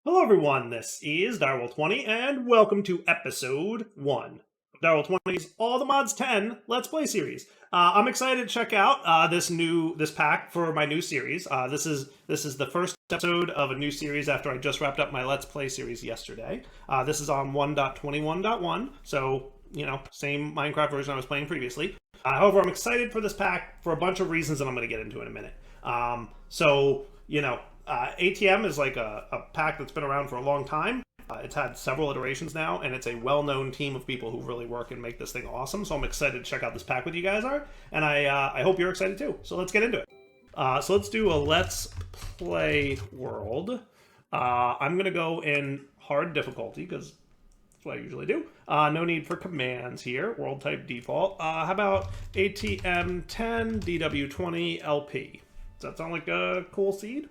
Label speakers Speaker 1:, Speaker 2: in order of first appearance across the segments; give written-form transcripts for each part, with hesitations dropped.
Speaker 1: Hello everyone, this is Direwolf20 and welcome to episode 1 of Direwolf20's All the Mods 10 Let's Play series. I'm excited to check out this pack for my new series. This is the first episode of a new series after I just wrapped up my Let's Play series yesterday. This is on 1.21.1, so same Minecraft version I was playing previously. However, I'm excited for this pack for a bunch of reasons that I'm going to get into in a minute. ATM is like a pack that's been around for a long time. It's had several iterations now, and it's a well-known team of people who really work and make this thing awesome. So I'm excited to check out this pack with you guys and I hope you're excited too. So let's get into it. So let's do a Let's Play world. I'm going to go in hard difficulty because that's what I usually do. No need for commands here. World type default. How about ATM10 DW20 LP? Does that sound like a cool seed?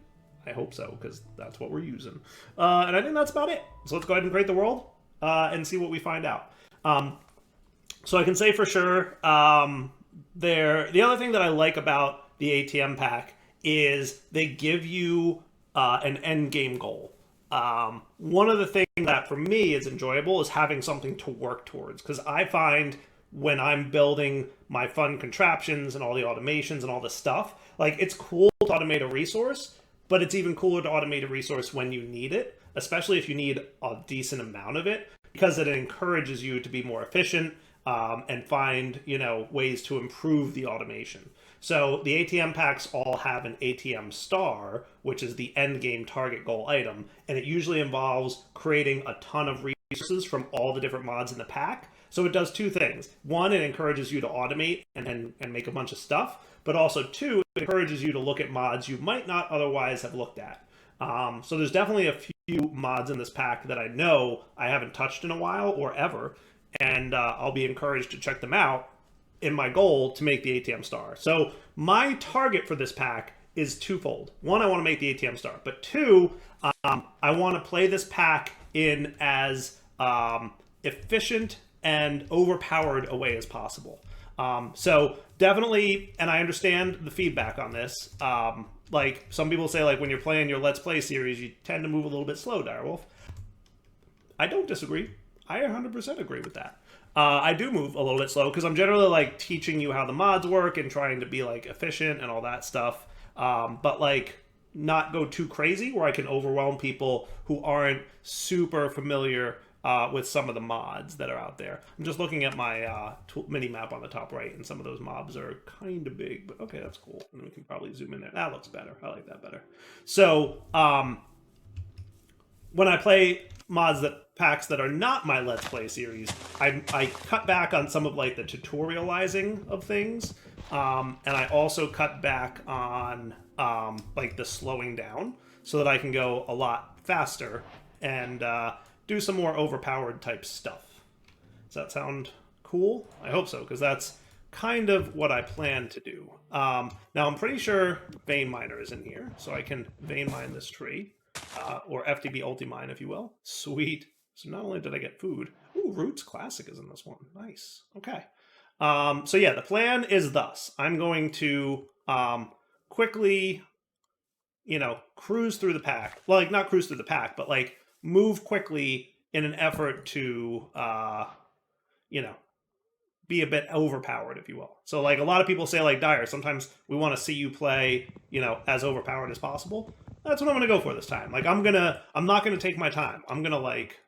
Speaker 1: I hope so, because that's what we're using. And I think that's about it. So let's go ahead and create the world and see what we find out. So I can say for sure, the other thing that I like about the ATM pack is they give you an end game goal. One of the things that for me is enjoyable is having something to work towards, because I find when I'm building my fun contraptions and all the automations and all this stuff, like it's cool to automate a resource, but it's even cooler to automate a resource when you need it, especially if you need a decent amount of it, because it encourages you to be more efficient and find, ways to improve the automation. So the ATM packs all have an ATM star, which is the end game target goal item, and it usually involves creating a ton of resources from all the different mods in the pack. So it does two things. One, it encourages you to automate and make a bunch of stuff, but also two, it encourages you to look at mods you might not otherwise have looked at. So there's definitely a few mods in this pack that I know I haven't touched in a while or ever, and I'll be encouraged to check them out in my goal to make the ATM star. So my target for this pack is twofold. One, I want to make the ATM star, but two, I want to play this pack in as efficient and overpowered a way as possible. So definitely, and I understand the feedback on this. Like some people say, like when you're playing your Let's Play series, you tend to move a little bit slow, Direwolf. I don't disagree. I 100% agree with that. I do move a little bit slow because I'm generally like teaching you how the mods work and trying to be like efficient and all that stuff. But like not go too crazy where I can overwhelm people who aren't super familiar with some of the mods that are out there. I'm just looking at my mini map on the top right, and some of those mobs are kind of big, but okay, that's cool. And we can probably zoom in there. That looks better. I like that better. So when I play packs that are not my Let's Play series, I cut back on some of like the tutorializing of things, and I also cut back on like the slowing down so that I can go a lot faster and do some more overpowered type stuff. Does that sound cool? I hope so, because that's kind of what I plan to do. Now I'm pretty sure vein miner is in here, so I can vein mine this tree, or FTB ulti-mine, if you will. Sweet. So not only did I get food, ooh, Roots Classic is in this one. Nice. Okay. So yeah, the plan is thus. I'm going to quickly, cruise through the pack. Well, like not cruise through the pack, but like move quickly in an effort to, be a bit overpowered, if you will. So like a lot of people say like, Dire, sometimes we want to see you play, as overpowered as possible. That's what I'm going to go for this time. Like I'm not going to take my time. I'm going to like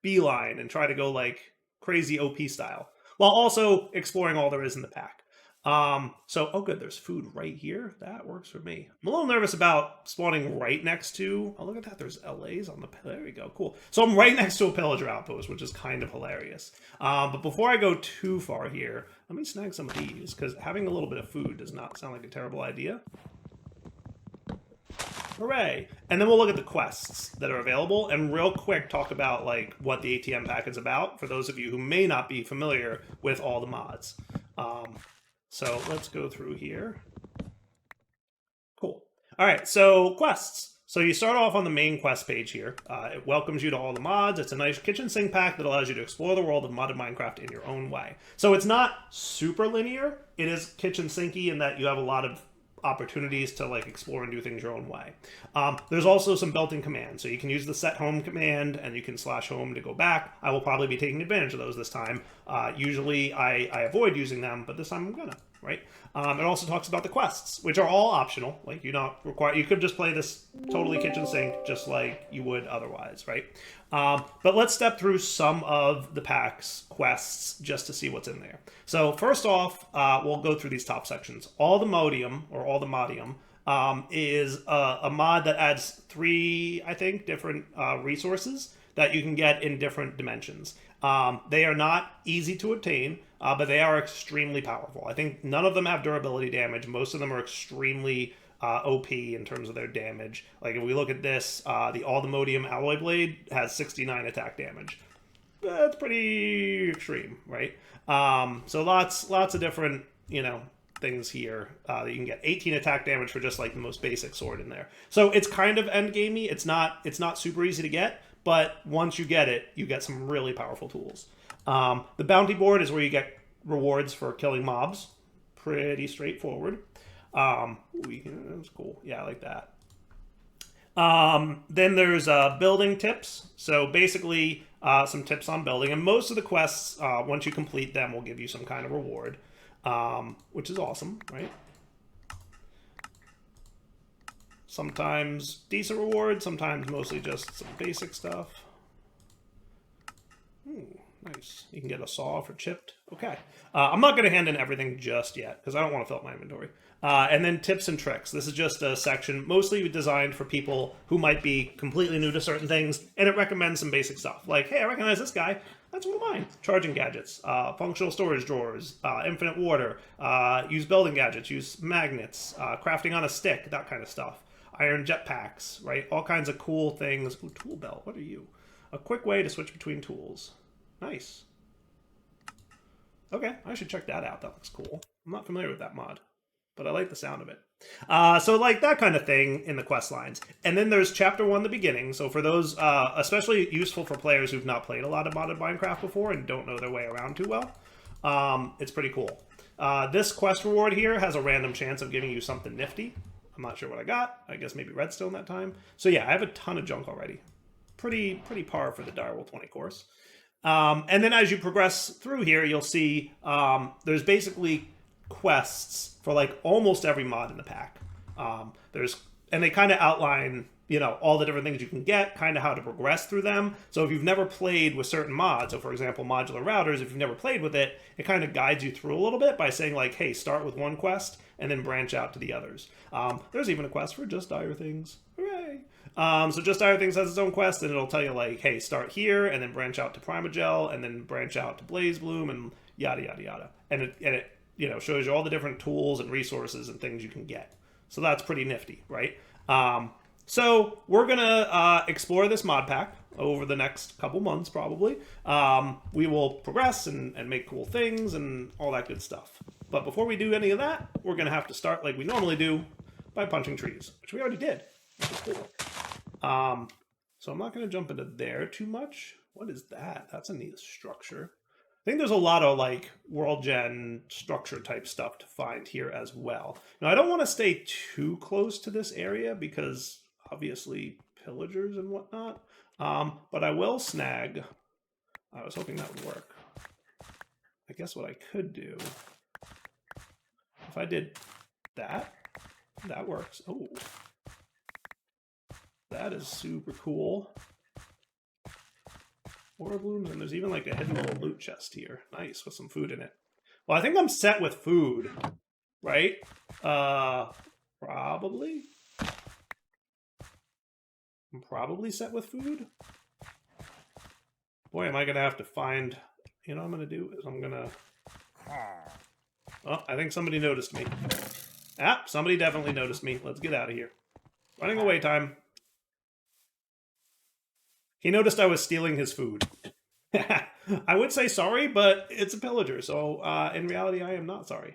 Speaker 1: beeline and try to go like crazy OP style while also exploring all there is in the pack. Oh good, there's food right here. That works for me. I'm a little nervous about spawning right next to, oh look at that, there's LAs on the, there we go, cool. So I'm right next to a pillager outpost, which is kind of hilarious. But before I go too far here, let me snag some of these, because having a little bit of food does not sound like a terrible idea. Hooray! And then we'll look at the quests that are available and real quick talk about like what the ATM pack is about for those of you who may not be familiar with all the mods. So let's go through here. Cool. All right, so quests. So you start off on the main quest page here. It welcomes you to all the mods. It's a nice kitchen sink pack that allows you to explore the world of modded Minecraft in your own way. So it's not super linear. It is kitchen sinky in that you have a lot of opportunities to like explore and do things your own way. There's also some built-in commands, so you can use the set home command and you can /home to go back. I will probably be taking advantage of those this time. Usually I avoid using them, but this time I'm gonna, right? It also talks about the quests, which are all optional. Like, you're not required. You could just play this totally kitchen sink, just like you would otherwise, right? But let's step through some of the pack's quests just to see what's in there. So first off, we'll go through these top sections. All the Modium, or All the Modium, is a mod that adds 3, I think, different resources that you can get in different dimensions. They are not easy to obtain, but they are extremely powerful. I think none of them have durability damage. Most of them are extremely OP in terms of their damage. Like if we look at this, the Aldemodium Alloy Blade has 69 attack damage. That's pretty extreme, right? So lots of different, things here that you can get. 18 attack damage for just like the most basic sword in there. So it's kind of endgamey. It's not super easy to get, but once you get it, you get some really powerful tools. The bounty board is where you get rewards for killing mobs. Pretty straightforward. That's cool. Yeah, I like that. Then there's building tips. So basically some tips on building. And most of the quests, once you complete them, will give you some kind of reward, which is awesome, right? Sometimes decent reward, sometimes mostly just some basic stuff. Nice. You can get a saw for chipped. Okay. I'm not going to hand in everything just yet because I don't want to fill up my inventory. And then tips and tricks. This is just a section mostly designed for people who might be completely new to certain things, and it recommends some basic stuff. Like, hey, I recognize this guy. That's one of mine. Charging gadgets, functional storage drawers, infinite water, use building gadgets, use magnets, crafting on a stick, that kind of stuff. Iron jetpacks, right? All kinds of cool things. Ooh, tool belt. What are you? A quick way to switch between tools. Nice. Okay, I should check that out. That looks cool. I'm not familiar with that mod, but I like the sound of it. So like that kind of thing in the quest lines. And then there's chapter 1, the beginning. So for those, especially useful for players who've not played a lot of modded Minecraft before and don't know their way around too well, it's pretty cool. This quest reward here has a random chance of giving you something nifty. I'm not sure what I got. I guess maybe redstone that time. So yeah, I have a ton of junk already. Pretty par for the Direwolf 20 course. And then as you progress through here, you'll see there's basically quests for like almost every mod in the pack. And they kind of outline, all the different things you can get, kind of how to progress through them. So if you've never played with certain mods, so for example, modular routers, if you've never played with it, it kind of guides you through a little bit by saying like, hey, start with one quest and then branch out to the others. There's even a quest for Just Dire Things. Hooray! So Just Dire Things has its own quest, and it'll tell you like, hey, start here, and then branch out to Primagel, and then branch out to Blaze Bloom, and yada yada yada. And it shows you all the different tools and resources and things you can get. So that's pretty nifty, right? So we're gonna explore this mod pack over the next couple months, probably. We will progress and make cool things and all that good stuff. But before we do any of that, we're gonna have to start like we normally do by punching trees, which we already did, which is cool. So I'm not going to jump into there too much. What is that? That's a neat structure. I think there's a lot of like world gen structure type stuff to find here as well. Now I don't want to stay too close to this area because obviously pillagers and whatnot. But I will snag. I was hoping that would work. I guess what I could do, if I did that works. Oh. That is super cool. Ore blooms, and there's even like a hidden little loot chest here. Nice, with some food in it. Well, I think I'm set with food, right? Probably. I'm probably set with food. Boy, am I gonna have to find. What I'm gonna do is I'm gonna. Oh, I think somebody noticed me. Somebody definitely noticed me. Let's get out of here. Running away time. He noticed I was stealing his food. I would say sorry, but it's a pillager, so in reality, I am not sorry.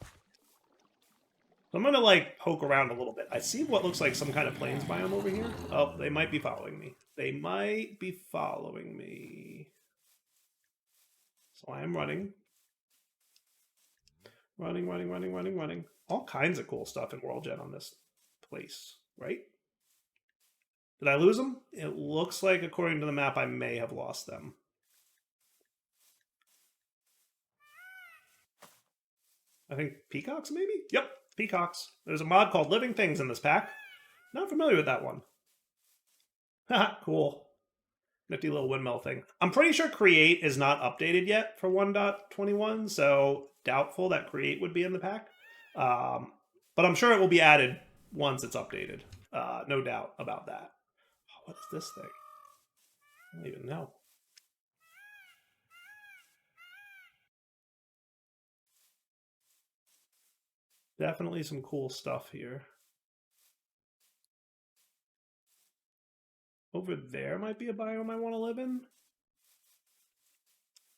Speaker 1: So I'm gonna like poke around a little bit. I see what looks like some kind of plains biome over here. Oh, they might be following me. They might be following me. So I am running. Running. all kinds of cool stuff in World Gen on this place, right? Did I lose them? It looks like, according to the map, I may have lost them. I think peacocks, maybe? Yep, peacocks. There's a mod called Living Things in this pack. Not familiar with that one. Haha, cool. Nifty little windmill thing. I'm pretty sure Create is not updated yet for 1.21, so doubtful that Create would be in the pack. But I'm sure it will be added once it's updated. No doubt about that. Oh, what is this thing? I don't even know. Definitely some cool stuff here. Over there might be a biome I want to live in.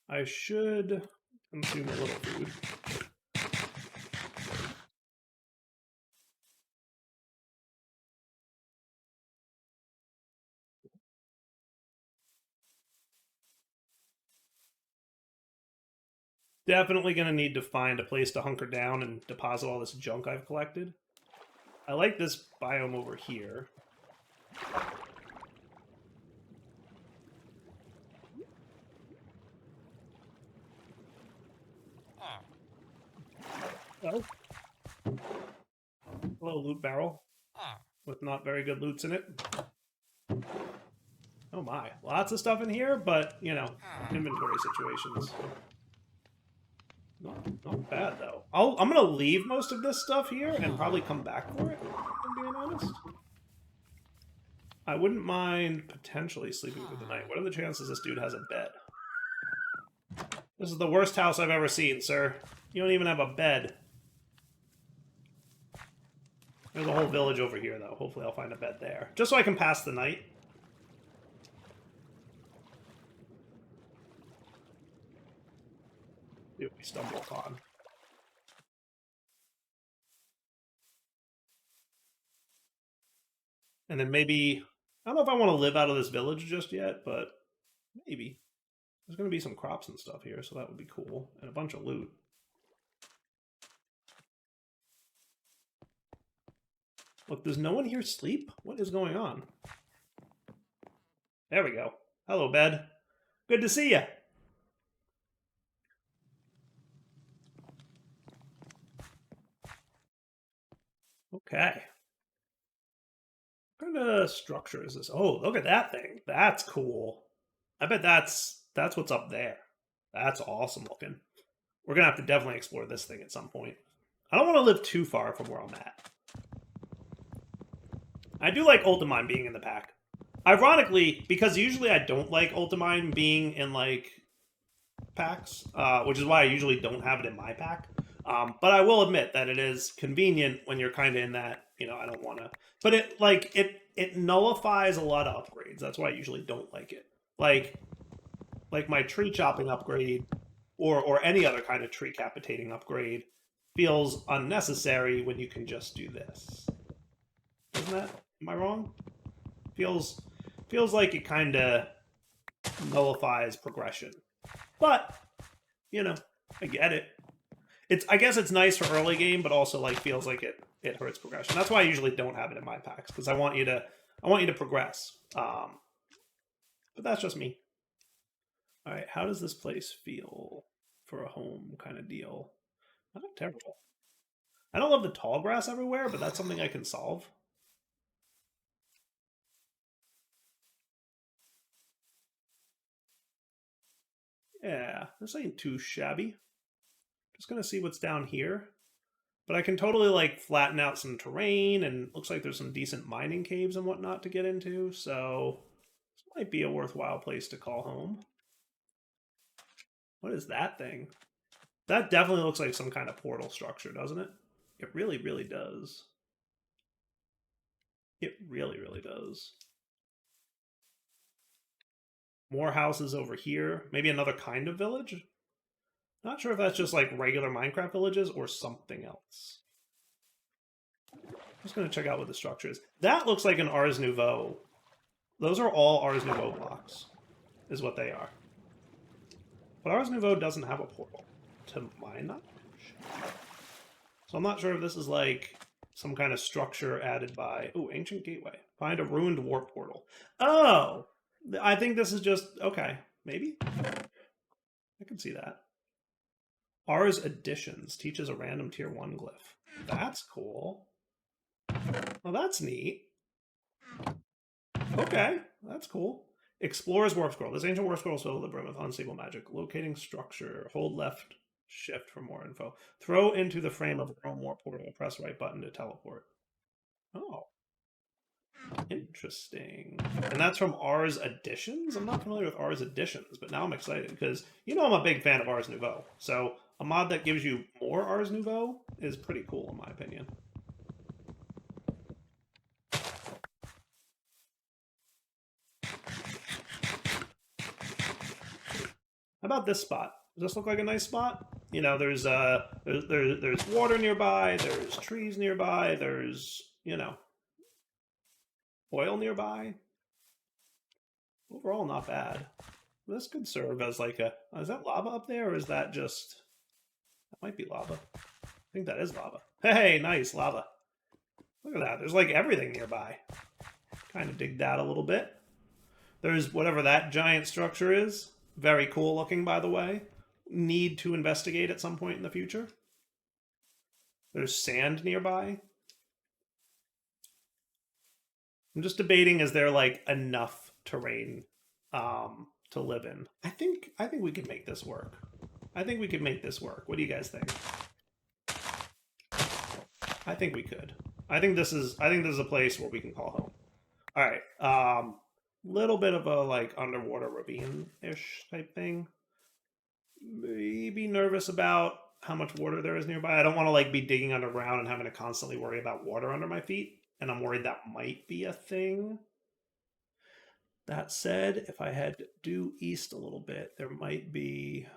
Speaker 1: I should consume a little food. Definitely going to need to find a place to hunker down and deposit all this junk I've collected. I like this biome over here. Oh. Hello, loot barrel. With not very good loots in it. Oh my. Lots of stuff in here, but, you know, inventory situations. Not bad, though. I'm going to leave most of this stuff here and probably come back for it, if I'm being honest. I wouldn't mind potentially sleeping through the night. What are the chances this dude has a bed? This is the worst house I've ever seen, sir. You don't even have a bed. There's a whole village over here, though. Hopefully I'll find a bed there. Just so I can pass the night. See what we stumble upon. And then maybe... I don't know if I want to live out of this village just yet, but maybe. There's going to be some crops and stuff here, so that would be cool. And a bunch of loot. Look, does no one here sleep? What is going on? There we go. Hello, bed. Good to see you. Okay. What kind of structure is this? Oh, look at that thing. That's cool. I bet that's what's up there. That's awesome looking. We're going to have to definitely explore this thing at some point. I don't want to live too far from where I'm at. I do like Ultimine being in the pack. Ironically, because usually I don't like Ultimine being in, like, packs, which is why I usually don't have it in my pack. But I will admit that it is convenient when you're kind of in that, you know, I don't want to... But it nullifies a lot of upgrades. That's why I usually don't like it. Like my tree chopping upgrade, or any other kind of tree capitating upgrade, feels unnecessary when you can just do this. Isn't that... Am I wrong? Feels like it kind of nullifies progression. But, you know, I get it. I guess it's nice for early game, but also like feels like it hurts progression. That's why I usually don't have it in my packs, because I want you to progress. But that's just me. All right, how does this place feel for a home kind of deal? Not terrible. I don't love the tall grass everywhere, but that's something I can solve. Yeah, this ain't too shabby. Just gonna see what's down here. But I can totally like flatten out some terrain, and looks like there's some decent mining caves and whatnot to get into, so this might be a worthwhile place to call home. What is that thing? That definitely looks like some kind of portal structure, doesn't it? It really, really does. It really, really does. More houses over here. Maybe another kind of village? Not sure if that's just like regular Minecraft villages or something else. I'm just going to check out what the structure is. That looks like an Ars Nouveau. Those are all Ars Nouveau blocks, is what they are. But Ars Nouveau doesn't have a portal, to my knowledge. So I'm not sure if this is like some kind of structure added by... Oh, Ancient Gateway. Find a ruined warp portal. Oh! I think this is just... Okay, maybe? I can see that. Ars Additions teaches a random tier 1 glyph. That's cool. Well, that's neat. Okay, that's cool. Explorer's Warp Scroll. This ancient warp scroll is filled with the brim with unstable magic. Locating structure. Hold left shift for more info. Throw into the frame of a warp portal. Press right button to teleport. Oh. Interesting. And that's from Ars Additions? I'm not familiar with Ars Additions, but now I'm excited because you know I'm a big fan of Ars Nouveau. So a mod that gives you more Ars Nouveau is pretty cool in my opinion. How about this spot? Does this look like a nice spot? You know, there's water nearby, there's trees nearby, there's, you know, oil nearby. Overall, not bad. This could serve as like a... Is that lava up there, or is that just... That might be lava. I think that is lava. Hey, nice, lava. Look at that. There's like everything nearby. Kind of dig that a little bit. There's whatever that giant structure is. Very cool looking, by the way. Need to investigate at some point in the future. There's sand nearby. I'm just debating, is there like enough terrain to live in? I think we could make this work. I think we could make this work. What do you guys think? I think we could. I think this is a place where we can call home. All right. Little bit of a like underwater ravine-ish type thing. Maybe nervous about how much water there is nearby. I don't want to like be digging underground and having to constantly worry about water under my feet. And I'm worried that might be a thing. That said, if I head due east a little bit, there might be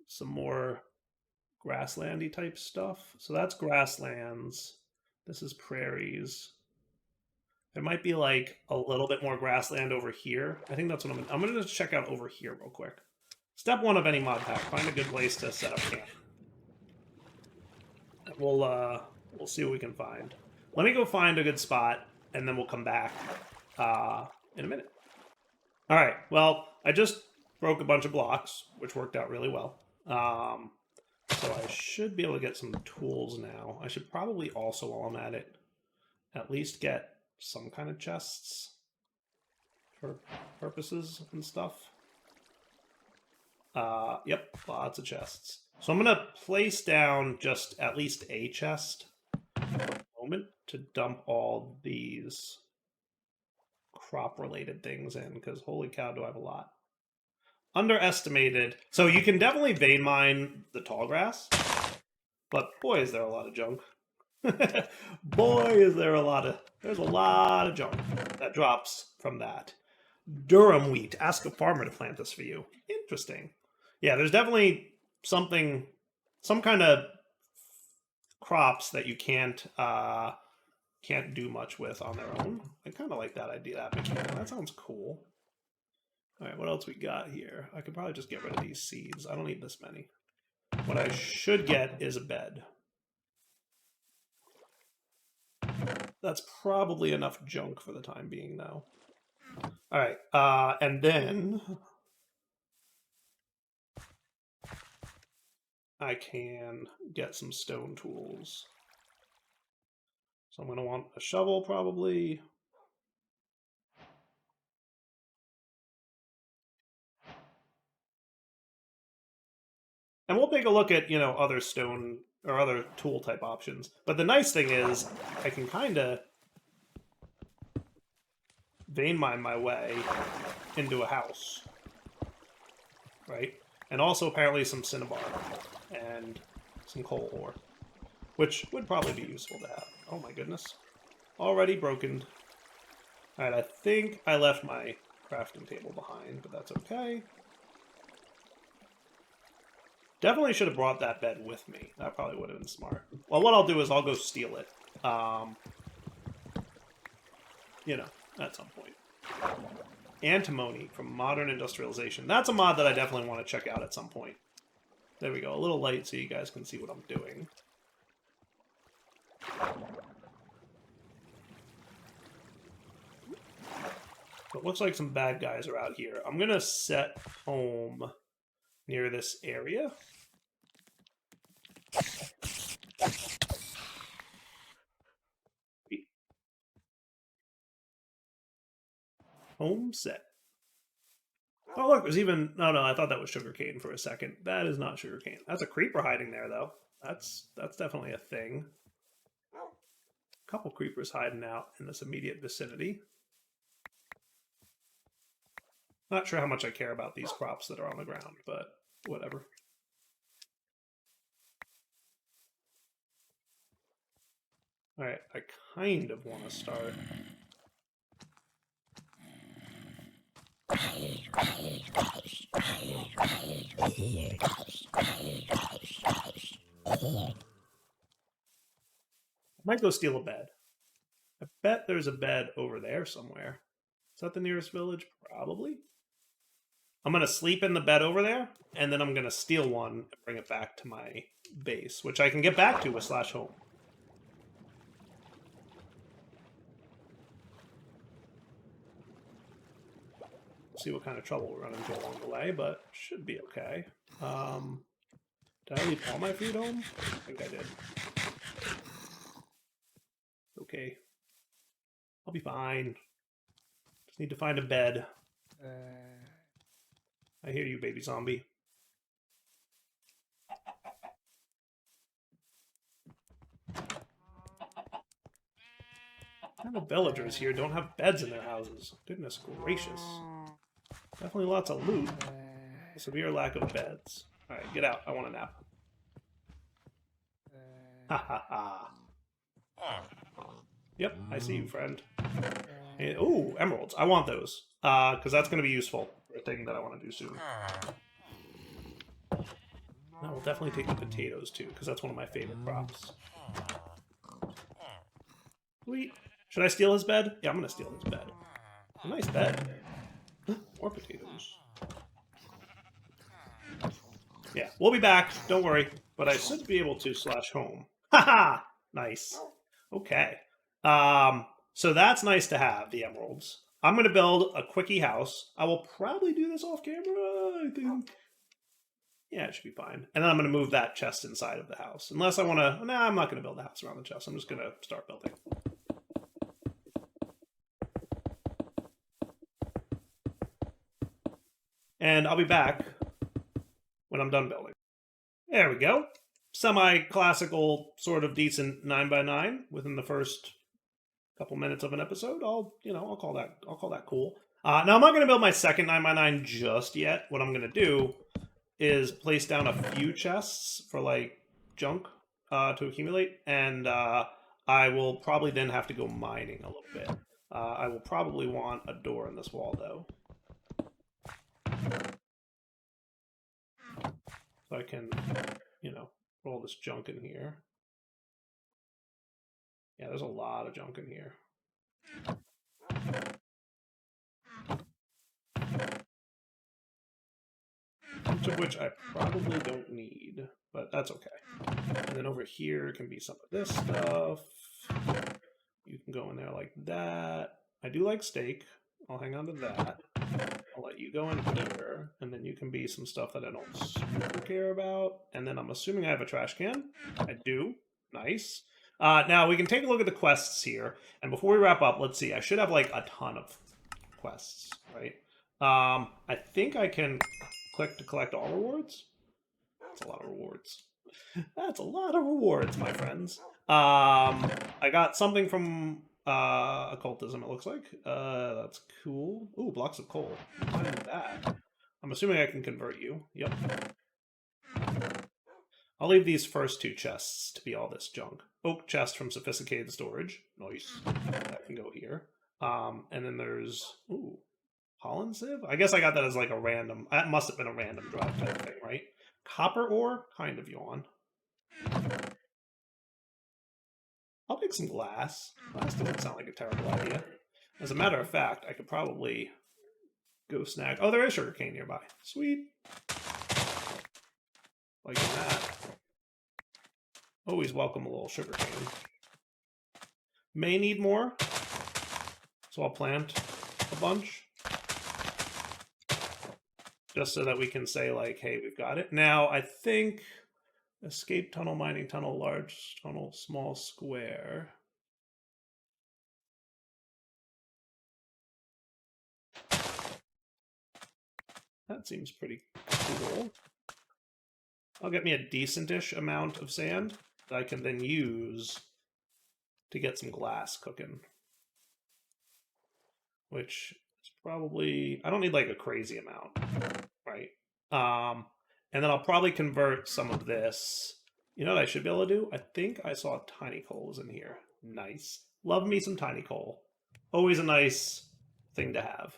Speaker 1: some more grasslandy type stuff. So that's grasslands. This is prairies. There might be like a little bit more grassland over here. I think that's what I'm going to check out over here real quick. Step 1 of any mod pack, find a good place to set up camp. And we'll see what we can find. Let me go find a good spot, and then we'll come back in a minute. All right, well, I just broke a bunch of blocks, which worked out really well. So I should be able to get some tools now. I should probably also, while I'm at it, at least get some kind of chests for purposes and stuff. Yep, lots of chests. So I'm going to place down just at least a chest for the moment to dump all these crop-related things in, because holy cow, do I have a lot. Underestimated. So you can definitely vein mine the tall grass, but boy, is there a lot of junk. Boy, is there there's a lot of junk that drops from that. Durum wheat. Ask a farmer to plant this for you. Interesting. Yeah, there's definitely some kind of crops that you can't do much with on their own. I kind of like that idea, that mechanic. That sounds cool. All right, what else we got here? I could probably just get rid of these seeds. I don't need this many. What I should get is a bed. That's probably enough junk for the time being, though. All right, and then I can get some stone tools. So I'm going to want a shovel, probably. And we'll take a look at, other stone or other tool type options. But the nice thing is I can kind of vein mine my way into a house. Right? And also apparently some cinnabar and some coal ore, which would probably be useful to have. Oh my goodness. Already broken. Alright, I think I left my crafting table behind, but that's okay. Definitely should have brought that bed with me. That probably would have been smart. Well, what I'll do is I'll go steal it. At some point. Antimony from Modern Industrialization. That's a mod that I definitely want to check out at some point. There we go. A little light so you guys can see what I'm doing. It looks like some bad guys are out here. I'm going to set home near this area. Home set. Oh, look, there's even... No, I thought that was sugarcane for a second. That is not sugarcane. That's a creeper hiding there, though. That's definitely a thing. A couple creepers hiding out in this immediate vicinity. Not sure how much I care about these crops that are on the ground, but whatever. Alright, I kind of want to start. I might go steal a bed. I bet there's a bed over there somewhere. Is that the nearest village? Probably. I'm going to sleep in the bed over there, and then I'm going to steal one and bring it back to my base, which I can get back to with /home. See what kind of trouble we run into along the way, but should be okay. Did I leave all my food home? I think I did. Okay. I'll be fine. Just need to find a bed. I hear you, baby zombie. What kind of villagers here don't have beds in their houses? Goodness gracious. Definitely lots of loot. A severe lack of beds. Alright, get out. I want a nap. Ha ha ha. Yep, I see you, friend. Oh, emeralds. I want those. Because that's going to be useful for a thing that I want to do soon. I will definitely take the potatoes, too, because that's one of my favorite crops. Sweet. Should I steal his bed? Yeah, I'm going to steal his bed. A nice bed. More potatoes. Yeah, we'll be back. Don't worry. But I should be able to /home. Haha! Nice. Okay. So that's nice to have, the emeralds. I'm going to build a quickie house. I will probably do this off camera, I think. Yeah, it should be fine. And then I'm going to move that chest inside of the house. Unless I want to... Nah, I'm not going to build a house around the chest. I'm just going to start building. And I'll be back when I'm done building. There we go. Semi-classical, sort of decent 9x9 within the first couple minutes of an episode. I'll call that cool. Now I'm not going to build my second 9x9 just yet. What I'm going to do is place down a few chests for like junk to accumulate, and I will probably then have to go mining a little bit. I will probably want a door in this wall though, so I can, roll this junk in here. Yeah, there's a lot of junk in here. Each of which I probably don't need, but that's okay. And then over here can be some of this stuff. You can go in there like that. I do like steak. I'll hang on to that. I'll let you go in here, and then you can be some stuff that I don't super care about. And then I'm assuming I have a trash can. I do. Nice. Now we can take a look at the quests here. And before we wrap up, let's see. I should have like a ton of quests, right? I think I can click to collect all rewards. That's a lot of rewards. That's a lot of rewards, my friends. I got something from occultism, it looks like. That's cool. Ooh, blocks of coal. What is that? I'm assuming I can convert you. Yep. I'll leave these first two chests to be all this junk. Oak chest from sophisticated storage. Nice. That can go here. And then there's... Ooh. Holland sieve? I guess I got that as like a random... That must have been a random drop type thing, right? Copper ore? Kind of yawn. I'll make some glass. Glass doesn't sound like a terrible idea. As a matter of fact, I could probably go snag... Oh, there is sugarcane nearby. Sweet. Like that. Always welcome a little sugarcane. May need more, so I'll plant a bunch. Just so that we can say, like, hey, we've got it. Now, I think escape tunnel, mining tunnel, large tunnel, small square. That seems pretty cool. I'll get me a decent-ish amount of sand that I can then use to get some glass cooking. Which is probably... I don't need, like, a crazy amount, right? And then I'll probably convert some of this. You know what I should be able to do? I think I saw tiny coals in here. Nice. Love me some tiny coal. Always a nice thing to have.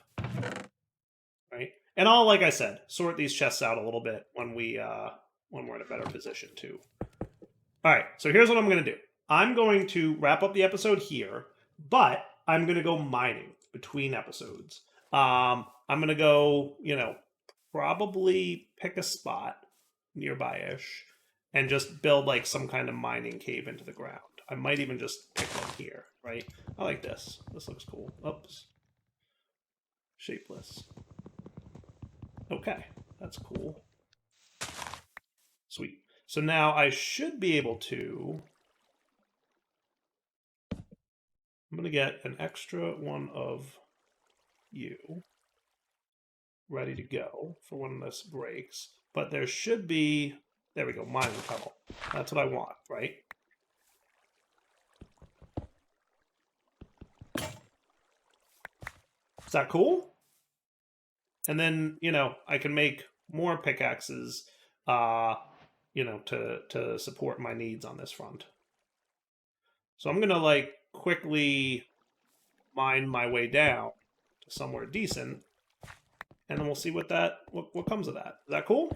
Speaker 1: Right? And I'll, like I said, sort these chests out a little bit when we're in a better position too. All right, so here's what I'm going to do. I'm going to wrap up the episode here, but I'm going to go mining between episodes. I'm going to go, probably pick a spot nearby-ish and just build like some kind of mining cave into the ground. I might even just pick one here, right? I like this. This looks cool. Oops. Shapeless. Okay, that's cool. Sweet. So now I should be able to... I'm going to get an extra one of you ready to go for when this breaks. But there should be... There we go, mining tunnel. That's what I want, right? Is that cool? And then, I can make more pickaxes, to support my needs on this front. So I'm going to, like, quickly mine my way down to somewhere decent, and then we'll see what comes of that. Is that cool?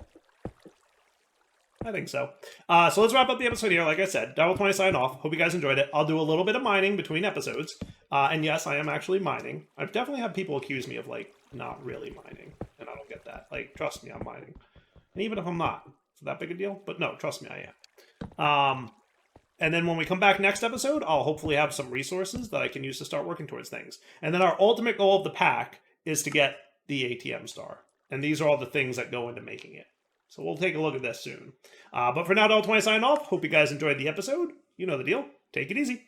Speaker 1: I think so. So let's wrap up the episode here. Like I said, Devil20 sign off. Hope you guys enjoyed it. I'll do a little bit of mining between episodes. And yes, I am actually mining. I've definitely had people accuse me of, like, not really mining. And I don't get that. Like, trust me, I'm mining. And even if I'm not, is that big a deal? But no, trust me, I am. And then when we come back next episode, I'll hopefully have some resources that I can use to start working towards things. And then our ultimate goal of the pack is to get the ATM star. And these are all the things that go into making it. So we'll take a look at this soon. But for now, Devil20 signing off. Hope you guys enjoyed the episode. You know the deal. Take it easy.